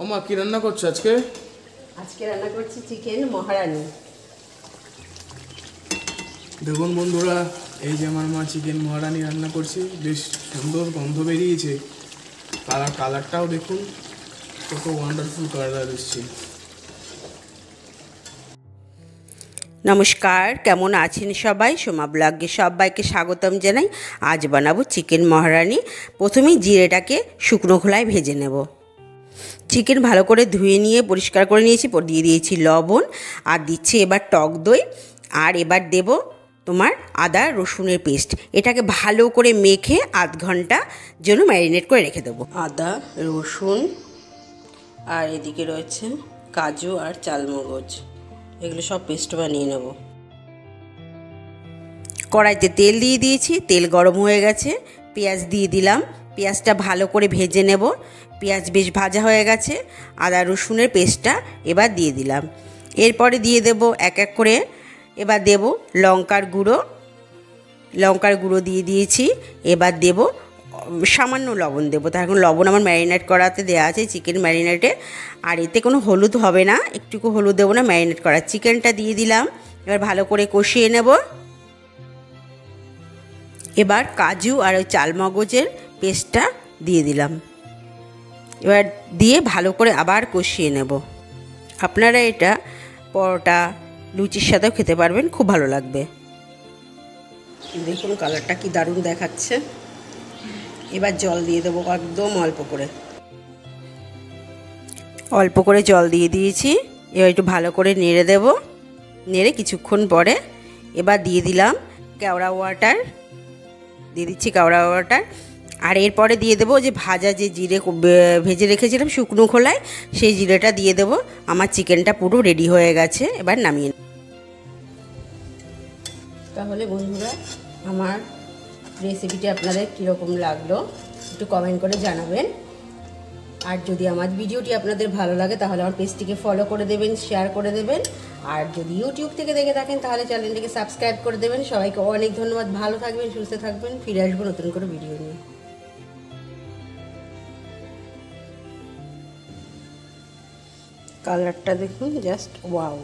ও মা, কি রান্না করছো আজকে? আজকে রান্না করছি চিকেন মহারানি। দেখুন বন্ধুরা, এই যে আমার মা চিকেন মহারানি রান্না করছে। বেশ সুন্দর গন্ধ বেরিয়েছে। কালারটাও দেখুন, কত ওয়ান্ডারফুল কালার এসছে। নমস্কার, কেমন আছেন সবাই? সোমা ব্লগে সবাইকে স্বাগতম জানাই। আজ বানাবো চিকেন মহারানি। প্রথমেই জিরেটাকে শুকনো খোলায় ভেজে নেব। চিকেন ভালো করে ধুয়ে নিয়ে পরিষ্কার করে নিয়েছি, দিয়ে দিয়েছি লবণ, আর দিচ্ছি এবার টক দই, আর এবার দেব তোমার আদা রসুনের পেস্ট। এটাকে ভালো করে মেখে আধ ঘন্টা জন্য ম্যারিনেট করে রেখে দেবো। আদা রসুন আর এদিকে রয়েছে কাজু আর চালমগজ, এগুলো সব পেস্ট বানিয়ে নেব। কড়াইতে তেল দিয়ে দিয়েছি, তেল গরম হয়ে গেছে, পেঁয়াজ দিয়ে দিলাম। পেঁয়াজটা ভালো করে ভেজে নেব। পেঁয়াজ বেশ ভাজা হয়ে গেছে, আদা রসুনের পেস্টটা এবার দিয়ে দিলাম। এরপরে দিয়ে দেব এক এক করে, এবার দেব লঙ্কার গুঁড়ো দিয়ে দিয়েছি। এবার দেব সামান্য লবণ দেবো, তার এখন লবণ আমার ম্যারিনেট করাতে দেওয়া আছে চিকেন ম্যারিনেটে। আর এতে কোনো হলুদ হবে না, একটুকু হলুদ দেবো না, ম্যারিনেট করা চিকেনটা দিয়ে দিলাম। এবার ভালো করে কষিয়ে নেব। এবার কাজু আর ওই চালমগজের পেস্টটা দিয়ে দিলাম। এবার দিয়ে ভালো করে আবার কষিয়ে নেব। আপনারা এটা পরোটা লুচির সাথেও খেতে পারবেন, খুব ভালো লাগবে। দেখুন কালারটা কি দারুণ দেখাচ্ছে। এবার জল দিয়ে দেবো, একদম অল্প করে জল দিয়ে দিয়েছি। এবার একটু ভালো করে নেড়ে দেব। নেড়ে কিছুক্ষণ পরে এবার দিয়ে দিলাম কেওড়া ওয়াটার, আর এরপরে দিয়ে দেবো যে ভাজা যে জিরে ভেজে রেখেছিলাম শুকনো খোলায়, সেই জিরেটা দিয়ে দেবো। আমার চিকেনটা পুরো রেডি হয়ে গেছে, এবার নামিয়ে। তাহলে বন্ধুরা, আমার রেসিপিটি আপনাদের কীরকম লাগলো একটু কমেন্ট করে জানাবেন। আর যদি আমার ভিডিওটি আপনাদের ভালো লাগে তাহলে আমার পেজটিকে ফলো করে দেবেন, শেয়ার করে দেবেন। আর যদি ইউটিউব থেকে দেখে থাকেন তাহলে চ্যানেলটিকে সাবস্ক্রাইব করে দেবেন। সবাইকে অনেক ধন্যবাদ। ভালো থাকবেন, সুস্থ থাকবেন। ফিরে আসবো নতুন করে ভিডিও নিয়ে। কালারটা দেখুন, জাস্ট ওয়াও।